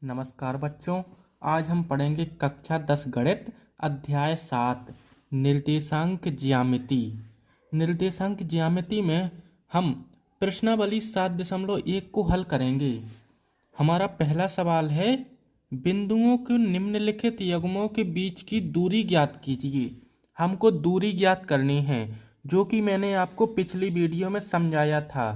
नमस्कार बच्चों। आज हम पढ़ेंगे कक्षा 10 गणित अध्याय 7 निर्देशांक ज्यामिति। निर्देशांक ज्यामिति में हम प्रश्नावली 7.1 को हल करेंगे। हमारा पहला सवाल है, बिंदुओं के निम्नलिखित युग्मों के बीच की दूरी ज्ञात कीजिए। हमको दूरी ज्ञात करनी है, जो कि मैंने आपको पिछली वीडियो में समझाया था।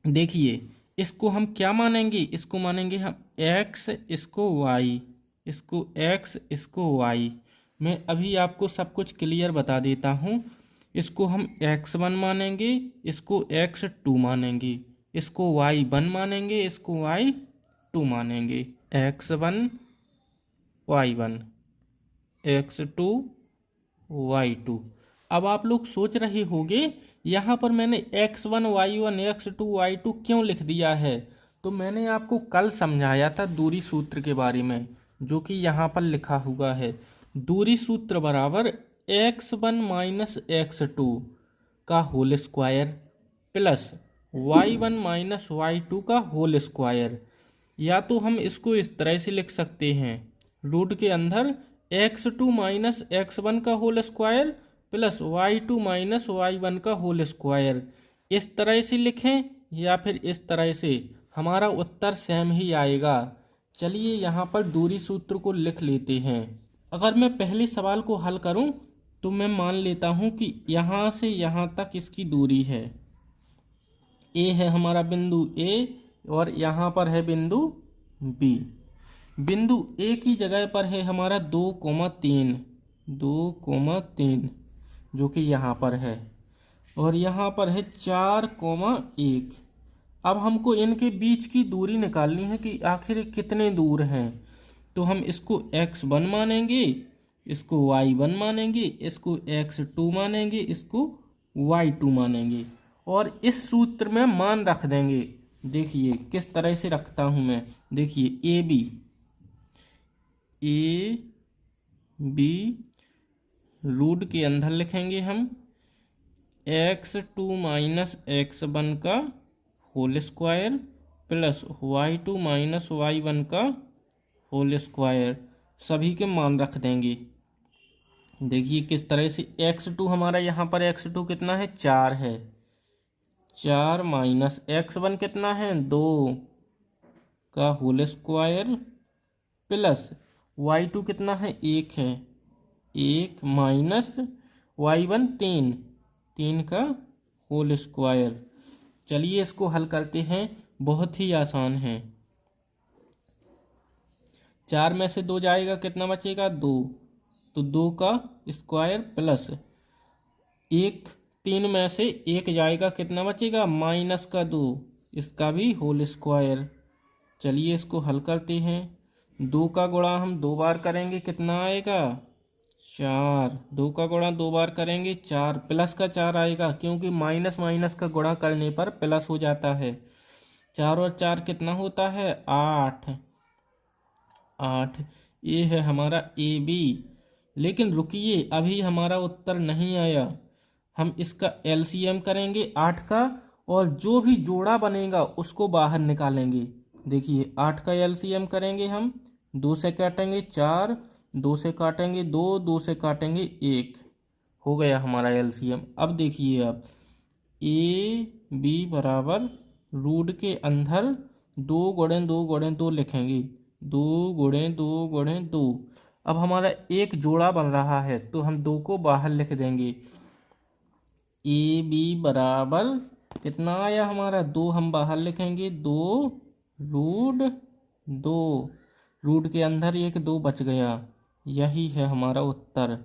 देखिए, इसको हम क्या मानेंगे? इसको मानेंगे हम x, इसको y, इसको x, इसको y। मैं अभी आपको सब कुछ क्लियर बता देता हूँ। इसको हम x1 मानेंगे, इसको x2 मानेंगे, इसको y1 मानेंगे, इसको y2 मानेंगे। x1 y1, x2 y2। अब आप लोग सोच रहे होंगे यहाँ पर मैंने x1 y1 x2 y2 क्यों लिख दिया है। तो मैंने आपको कल समझाया था दूरी सूत्र के बारे में, जो कि यहाँ पर लिखा हुआ है। दूरी सूत्र बराबर x1 माइनस x2 का whole square plus y1 minus y2 का होल स्क्वायर। या तो हम इसको इस तरह से लिख सकते हैं, रूट के अंदर x2 माइनस x1 का whole square plus y2 minus y1 का होल स्क्वायर। इस तरह से लिखें या फिर इस तरह से, हमारा उत्तर सेम ही आएगा। चलिए यहाँ पर दूरी सूत्र को लिख लेते हैं। अगर मैं पहले सवाल को हल करूं तो मैं मान लेता हूं कि यहाँ से यहाँ तक इसकी दूरी है। ए है हमारा बिंदु ए और यहाँ पर है बिंदु बी। बिंदु ए की जगह पर है हमारा 2,3, 2,3, जो कि यहाँ पर है, और यहाँ पर है 4,1। अब हमको इनके बीच की दूरी निकालनी है कि आखिर कितने दूर हैं। तो हम इसको x1 मानेंगे, इसको y1 मानेंगे, इसको x2 मानेंगे, इसको y2 मानेंगे, और इस सूत्र में मान रख देंगे। देखिए किस तरह से रखता हूँ मैं। देखिए ए बी रूट के अंदर लिखेंगे हम x2 माइनस x1 का whole square plus y2 minus y1 का होल स्क्वायर। सभी के मान रख देंगे। देखिए किस तरह से, x2 हमारा यहाँ पर x2 कितना है? 4 है, 4 माइनस x1 कितना है? 2 का होल स्क्वायर प्लस y2 कितना है? 1 है, 1 माइनस y1 3 का होल स्क्वायर। चलिए इसको हल करते हैं, बहुत ही आसान है। 4 में से 2 जाएगा, कितना बचेगा? 2। तो 2 का स्क्वायर प्लस 1, 3 में से 1 जाएगा, कितना बचेगा? माइनस का 2, इसका भी होल स्क्वायर। चलिए इसको हल करते हैं। 2 का गुणा हम 2 बार करेंगे, कितना आएगा? 4। 2 का गुणा 2 बार करेंगे, 4 प्लस का 4 आएगा, क्योंकि माइनस माइनस का गुणा करने पर प्लस हो जाता है। 4 और 4 कितना होता है? 8। ये है हमारा ए बी। लेकिन रुकिए, अभी हमारा उत्तर नहीं आया। हम इसका एलसीएम करेंगे 8 का, और जो भी जोड़ा बनेगा उसको बाहर निकालेंगे। देखिए 8 का एलसीएम करेंगे हम, 2 से काटेंगे 4, 2 से काटेंगे 2, 2 से काटेंगे 1, हो गया हमारा एलसीएम। अब देखिए आप, ए बी बराबर रूट के अंदर 2 गुणे 2 गुणे 2 लिखेंगे, 2 गुणे 2 गुणे 2। अब हमारा एक जोड़ा बन रहा है तो हम 2 को बाहर लिख देंगे। ए बी बराबर कितना आया हमारा? 2 हम बाहर लिखेंगे, 2 रूट 2, रूट के अंदर 1 2 बच गया। यही है हमारा उत्तर।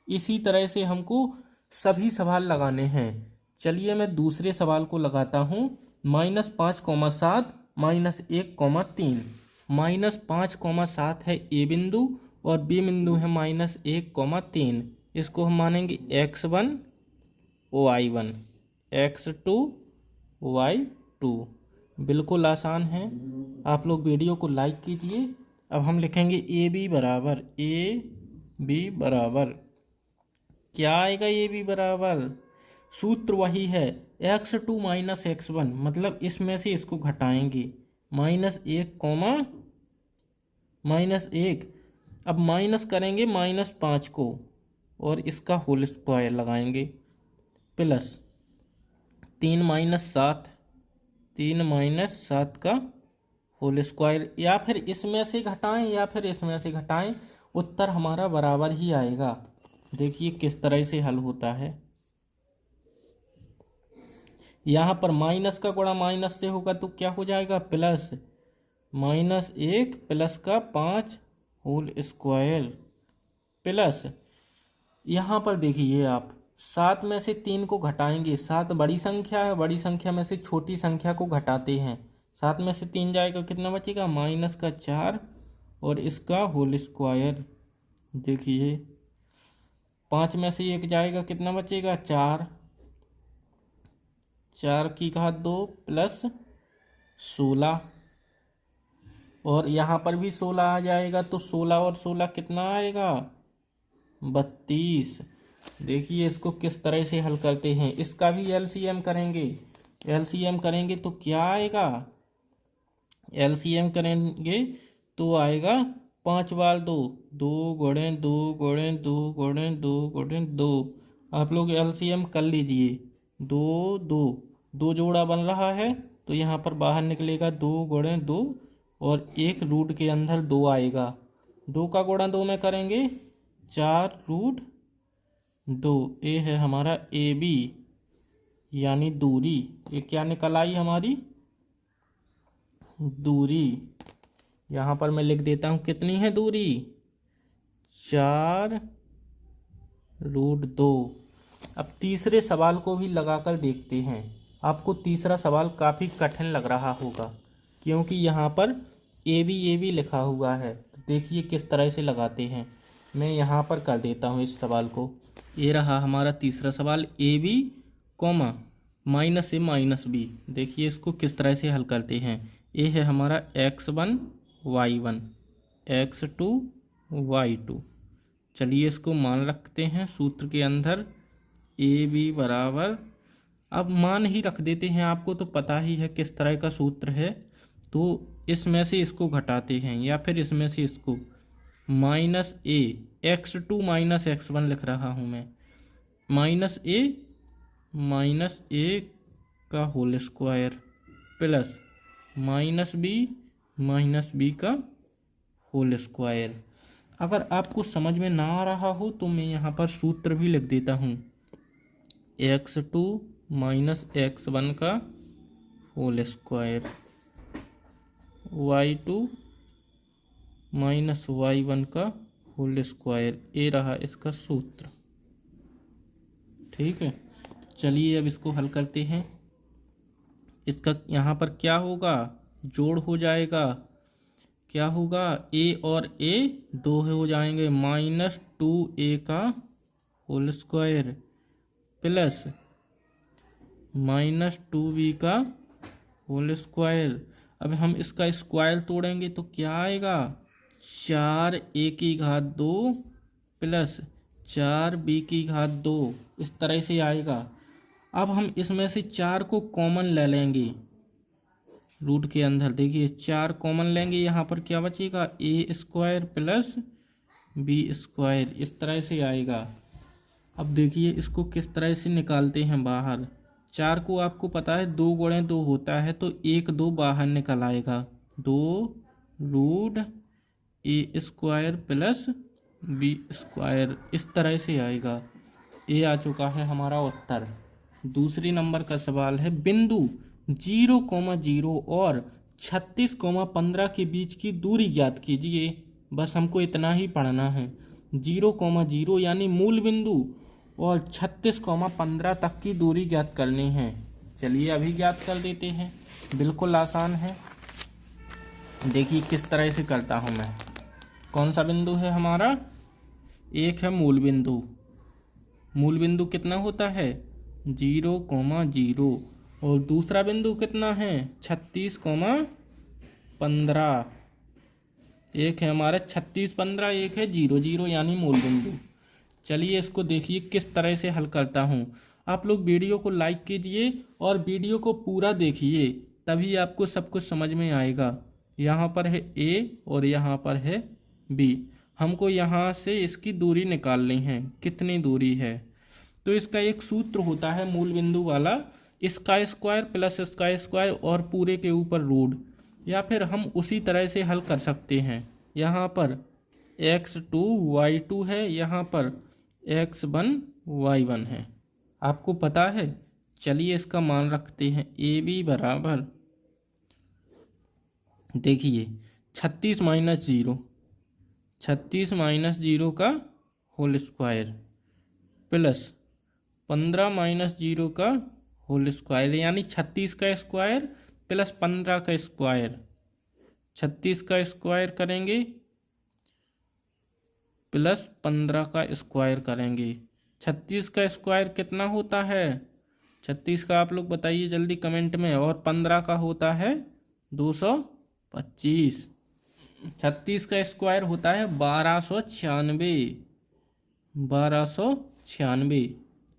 इसी तरह से हमको सभी सवाल लगाने हैं। चलिए मैं दूसरे सवाल को लगाता हूँ। -5,7 -1,3। -5,7 है ए बिंदु और बी बिंदु है -1,3। इसको हम मानेंगे x1 y1, x2 y2। बिल्कुल आसान है। आप लोग वीडियो को लाइक कीजिए। अब हम लिखेंगे ए बी बराबर क्या आएगा? ए बी बराबर, सूत्र वही है, x2 माइनस x1, मतलब इसमें से इसको घटाएंगे, -1,3। -1। अब माइनस करेंगे -5 को और इसका होल स्क्वायर लगाएंगे, प्लस 3 - 7 का होल स्क्वायर, या फिर इसमें से घटाएं या फिर इसमें से घटाएं, उत्तर हमारा बराबर ही आएगा। देखिए किस तरह से हल होता है। यहाँ पर माइनस का गुणा माइनस से होगा तो क्या हो जाएगा, प्लस -1 प्लस का 5 होल स्क्वायर, प्लस यहाँ पर देखिए आप 7 में से 3 को घटाएंगे। 7 बड़ी संख्या है, बड़ी संख्या में से छोटी संख्या को घटाते हैं। 7 में से 3 जाएगा, कितना बचेगा, -4 और इसका होल स्क्वायर। देखिए 5 में से 1 जाएगा, कितना बचेगा, 4, 4 की घात 2 प्लस 16, और यहाँ पर भी 16 आ जाएगा, तो 16 और 16 कितना आएगा, 32। देखिए इसको किस तरह से हल करते हैं। इसका भी एलसीएम करेंगे। एलसीएम करेंगे तो क्या आएगा, एलसीएम करेंगे तो आएगा 5 बार 2, 2 गुणे 2 गुणे 2 गुणे 2 गुणे 2। आप लोग एलसीएम कर लीजिए। 2 2 2 जोड़ा बन रहा है, तो यहाँ पर बाहर निकलेगा 2 गुणे 2 और एक रूट के अंदर 2 आएगा। 2 का गुणा 2 में करेंगे 4√2। ये है हमारा ए बी यानी दूरी। ये क्या निकल आई हमारी, दूरी। यहाँ पर मैं लिख देता हूँ कितनी है दूरी, 4√2। अब तीसरे सवाल को भी लगाकर देखते हैं। आपको तीसरा सवाल काफ़ी कठिन लग रहा होगा, क्योंकि यहाँ पर ए बी लिखा हुआ है। तो देखिए किस तरह से लगाते हैं। मैं यहाँ पर कर देता हूँ इस सवाल को। ये रहा हमारा तीसरा सवाल, A B comma -A -B। देखिए इसको किस तरह से हल करते हैं। ये है हमारा x1 y1 x2 y2। चलिए इसको मान रखते हैं सूत्र के अंदर। ए बी बराबर, अब मान ही रख देते हैं, आपको तो पता ही है किस तरह का सूत्र है। तो इसमें से इसको घटाते हैं या फिर इसमें से इसको, -A x2 - x1 लिख रहा हूँ मैं, -A का होल स्क्वायर प्लस -B का होल स्क्वायर। अगर आपको समझ में ना आ रहा हो तो मैं यहाँ पर सूत्र भी लिख देता हूँ, x2 - x1 का होल स्क्वायर, y2 - y1 का होल स्क्वायर। ये रहा इसका सूत्र। ठीक है, चलिए अब इसको हल करते हैं। इसका यहाँ पर क्या होगा, जोड़ हो जाएगा। क्या होगा, a और a 2 हो जाएंगे, -2a का होल स्क्वायर प्लस -2b का होल स्क्वायर। अब हम इसका स्क्वायर तोड़ेंगे तो क्या आएगा, 4a की घात 2 प्लस 4b की घात 2, इस तरह से आएगा। अब हम इसमें से 4 को कॉमन ले लेंगे रूट के अंदर। देखिए 4 कॉमन लेंगे, यहाँ पर क्या बचेगा, a² प्लस b², इस तरह से आएगा। अब देखिए इसको किस तरह से निकालते हैं बाहर। 4 को आपको पता है 2 गुणे 2 होता है, तो 1 2 बाहर निकल आएगा, 2√a² प्लस b², इस तरह से आएगा। ये आ चुका है हमारा उत्तर। दूसरी नंबर का सवाल है, बिंदु 0,0 और 36,15 के बीच की दूरी ज्ञात कीजिए। बस हमको इतना ही पढ़ना है। 0,0 यानी मूल बिंदु और 36,15 तक की दूरी ज्ञात करनी है। चलिए अभी ज्ञात कर देते हैं, बिल्कुल आसान है। देखिए किस तरह से करता हूँ मैं। कौन सा बिंदु है हमारा, एक है मूल बिंदु। मूल बिंदु कितना होता है, 0,0, और दूसरा बिंदु कितना है, 36,15। एक है हमारा 36, 15, एक है 0, 0 यानी मूल बिंदु। चलिए इसको देखिए किस तरह से हल करता हूँ। आप लोग वीडियो को लाइक कीजिए और वीडियो को पूरा देखिए, तभी आपको सब कुछ समझ में आएगा। यहाँ पर है ए और यहाँ पर है बी। हमको यहाँ से इसकी दूरी निकालनी है, कितनी दूरी है। तो इसका एक सूत्र होता है मूल बिंदु वाला, इसका स्क्वायर प्लस इसका स्क्वायर और पूरे के ऊपर रूट। या फिर हम उसी तरह से हल कर सकते हैं। यहाँ पर x2 y2 है, यहाँ पर x1 y1 है। आपको पता है, चलिए इसका मान रखते हैं। ए बी बराबर, देखिए 36 माइनस जीरो, 36 माइनस जीरो का whole square plus 15 minus zero का होल स्क्वायर, यानी 36 का स्क्वायर प्लस 15 का स्क्वायर। 36 का स्क्वायर करेंगे प्लस 15 का स्क्वायर करेंगे। 36 का स्क्वायर कितना होता है? 36 का आप लोग बताइए जल्दी कमेंट में। और 15 का होता है 225। 36 का स्क्वायर होता है 1296। 1296।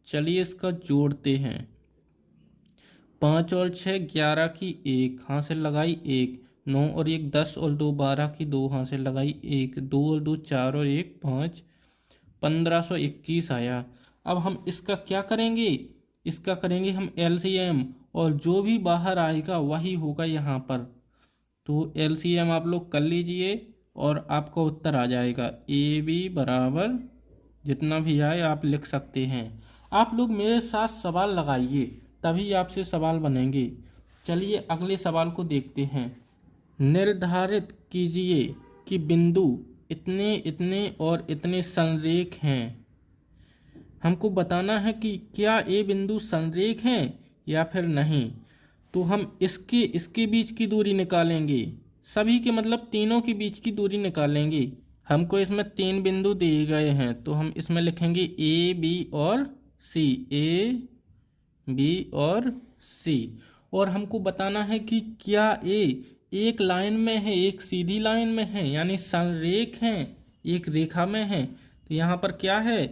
चलिए इसका जोड़ते हैं। 5 और 6 11 की 1 हाथ से लगाई 1, 9 और 1 10 और 2 12 की 2 हाथ से लगाई 1, 2 और 2 4 और 1 5, 1521 आया। अब हम इसका क्या करेंगे? इसका करेंगे हम एलसीएम, और जो भी बाहर आएगा वही होगा यहाँ पर। तो एलसीएम आप लोग कर लीजिए और आपका उत्तर आ जाएगा। ए बी बराबर जितना भी आए आप लिख सकते हैं। आप लोग मेरे साथ सवाल लगाइए, तभी आपसे सवाल बनेंगे। चलिए अगले सवाल को देखते हैं। निर्धारित कीजिए कि बिंदु इतने इतने और इतने संरेख हैं। हमको बताना है कि क्या ये बिंदु संरेख हैं या फिर नहीं। तो हम इसके बीच की दूरी निकालेंगे, सभी के मतलब तीनों के बीच की दूरी निकालेंगे। हमको इसमें 3 बिंदु दिए गए हैं, तो हम इसमें लिखेंगे ए बी और सी। ए बी और सी। और हमको बताना है कि क्या ए एक लाइन में है, एक सीधी लाइन में है, यानी संरेख हैं, एक रेखा में है। तो यहाँ पर क्या है?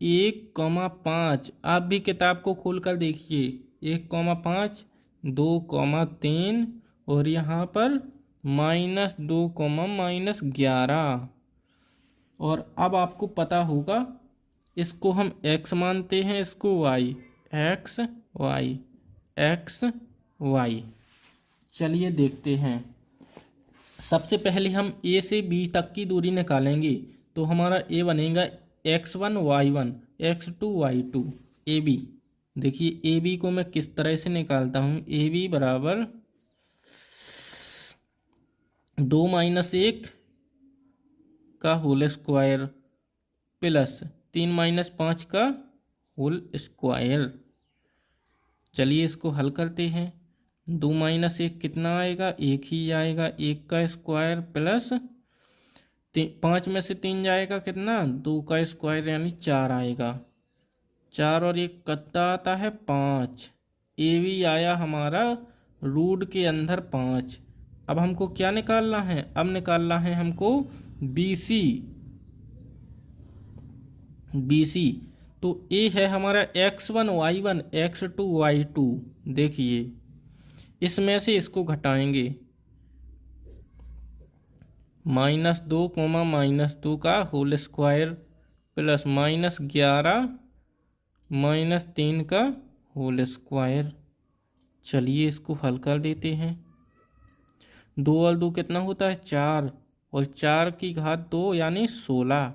1,5। आप भी किताब को खोल कर देखिए। 1,5, 2,3 और यहाँ पर -2, -11। और अब आपको पता होगा, इसको हम x मानते हैं, इसको y। x y x y। चलिए देखते हैं। सबसे पहले हम a से b तक की दूरी निकालेंगे। तो हमारा a बनेगा x1 y1 x2 y2 A B. देखिए ए बी को मैं किस तरह से निकालता हूँ। ए बी बराबर 2 - 1 का होल स्क्वायर प्लस 3 - 5 का होल स्क्वायर। चलिए इसको हल करते हैं। 2 - 1 कितना आएगा? 1 ही आएगा। 1 का स्क्वायर प्लस 5 में से 3 जाएगा कितना? 2 का स्क्वायर यानी 4 आएगा। 4 और 1 कितना आता है? 5। ए बी आया हमारा रूट के अंदर 5। अब हमको क्या निकालना है? अब निकालना है हमको बी सी। बी सी तो ए है हमारा x1 y1 x2 y2। देखिए इसमें से इसको घटाएंगे। -2, -2 का होल स्क्वायर प्लस -11 -3 का होल स्क्वायर। चलिए इसको हल कर देते हैं। 2 और 2 कितना होता है? 4 और 4 की घात 2 यानी 16।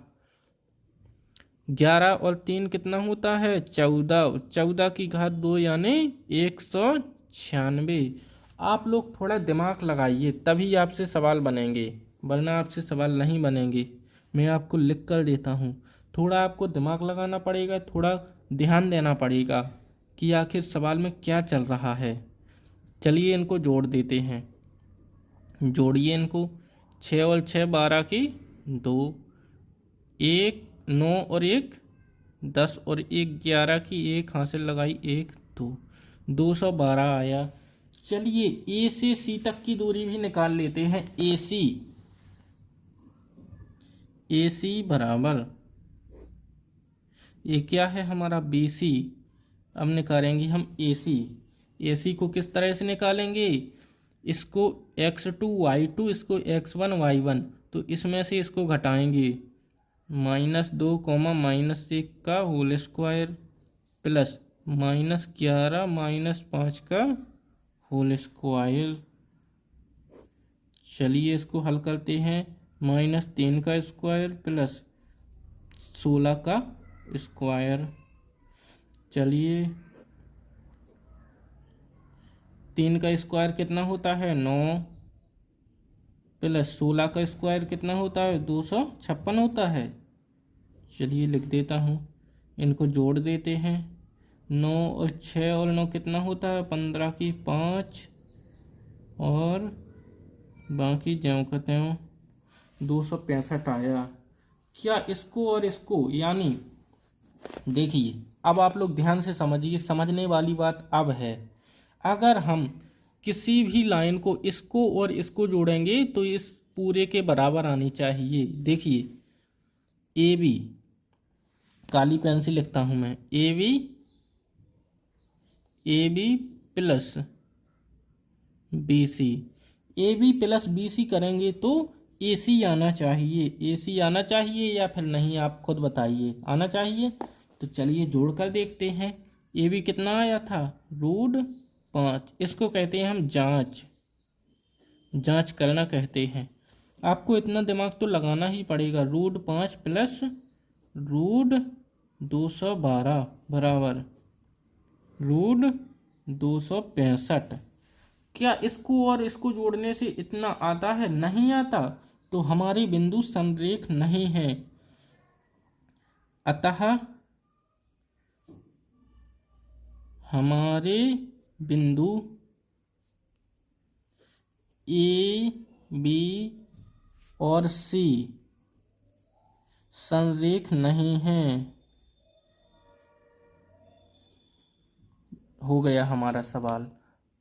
11 और 3 कितना होता है? 14। 14 की घात 2 यानी 196। आप लोग थोड़ा दिमाग लगाइए, तभी आपसे सवाल बनेंगे, वरना आपसे सवाल नहीं बनेंगे। मैं आपको लिख कर देता हूँ। थोड़ा आपको दिमाग लगाना पड़ेगा, थोड़ा ध्यान देना पड़ेगा कि आखिर सवाल में क्या चल रहा है। चलिए इनको जोड़ देते हैं। जोड़िए इनको। 6 और 6 12 की 2, 1 9 और 1 10 और 1 11 की 1 हासिल लगाई 1 2, 212 आया। चलिए ए से सी तक की दूरी भी निकाल लेते हैं। ए सी बराबर, ये क्या है हमारा? B C. अब निकालेंगे हम ए सी। ए सी को किस तरह से निकालेंगे? इसको x2 y2, इसको x1 y1, तो इसमें से इसको घटाएंगे -2, -1 का होल स्क्वायर प्लस -11 -5 का होल स्क्वायर। चलिए इसको हल करते हैं। -3 का स्क्वायर प्लस 16 का स्क्वायर। चलिए 3 का स्क्वायर कितना होता है 9, प्लस 16 का स्क्वायर कितना होता है 256 होता है। चलिए लिख देता हूँ, इनको जोड़ देते हैं। 9 और 6 और 9 कितना होता है 15 की 5, और बाकी ज्यों का त्यों 265 आया। क्या इसको और इसको, यानी देखिए अब आप लोग ध्यान से समझिए, समझने वाली बात अब है। अगर हम किसी भी लाइन को इसको और इसको जोड़ेंगे तो इस पूरे के बराबर आनी चाहिए। देखिए ए बी, काली पेन से लिखता हूँ मैं, A B plus B C, A B plus B C करेंगे तो ए सी आना चाहिए। ए सी आना चाहिए या फिर नहीं, आप खुद बताइए, आना चाहिए। तो चलिए जोड़ कर देखते हैं। ए बी कितना आया था √5, इसको कहते हैं हम जांच, जांच करना कहते हैं। आपको इतना दिमाग तो लगाना ही पड़ेगा। √5 प्लस √212 बराबर √265। क्या इसको और इसको जोड़ने से इतना आता है? नहीं आता, तो हमारे बिंदु संरेख नहीं है। अतः हमारे बिंदु ए बी और सी संरेख नहीं है। हो गया हमारा सवाल।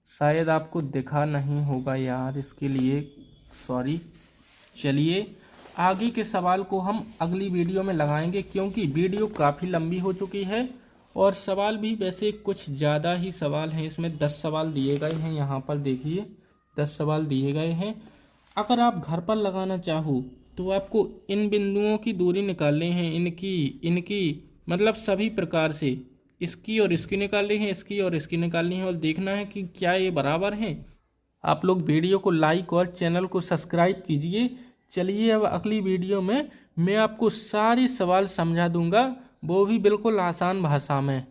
शायद आपको दिखा नहीं होगा यार, इसके लिए सॉरी। चलिए आगे के सवाल को हम अगली वीडियो में लगाएंगे, क्योंकि वीडियो काफ़ी लंबी हो चुकी है और सवाल भी वैसे कुछ ज़्यादा ही सवाल हैं। इसमें 10 सवाल दिए गए हैं, यहाँ पर देखिए 10 सवाल दिए गए हैं। अगर आप घर पर लगाना चाहो तो आपको इन बिंदुओं की दूरी निकालनी है, इनकी मतलब सभी प्रकार से, इसकी और इसकी निकालनी है, इसकी और इसकी निकालनी है, और देखना है कि क्या ये बराबर हैं। आप लोग वीडियो को लाइक और चैनल को सब्सक्राइब कीजिए। चलिए अब अगली वीडियो में मैं आपको सारे सवाल समझा दूंगा, वो भी बिल्कुल आसान भाषा में।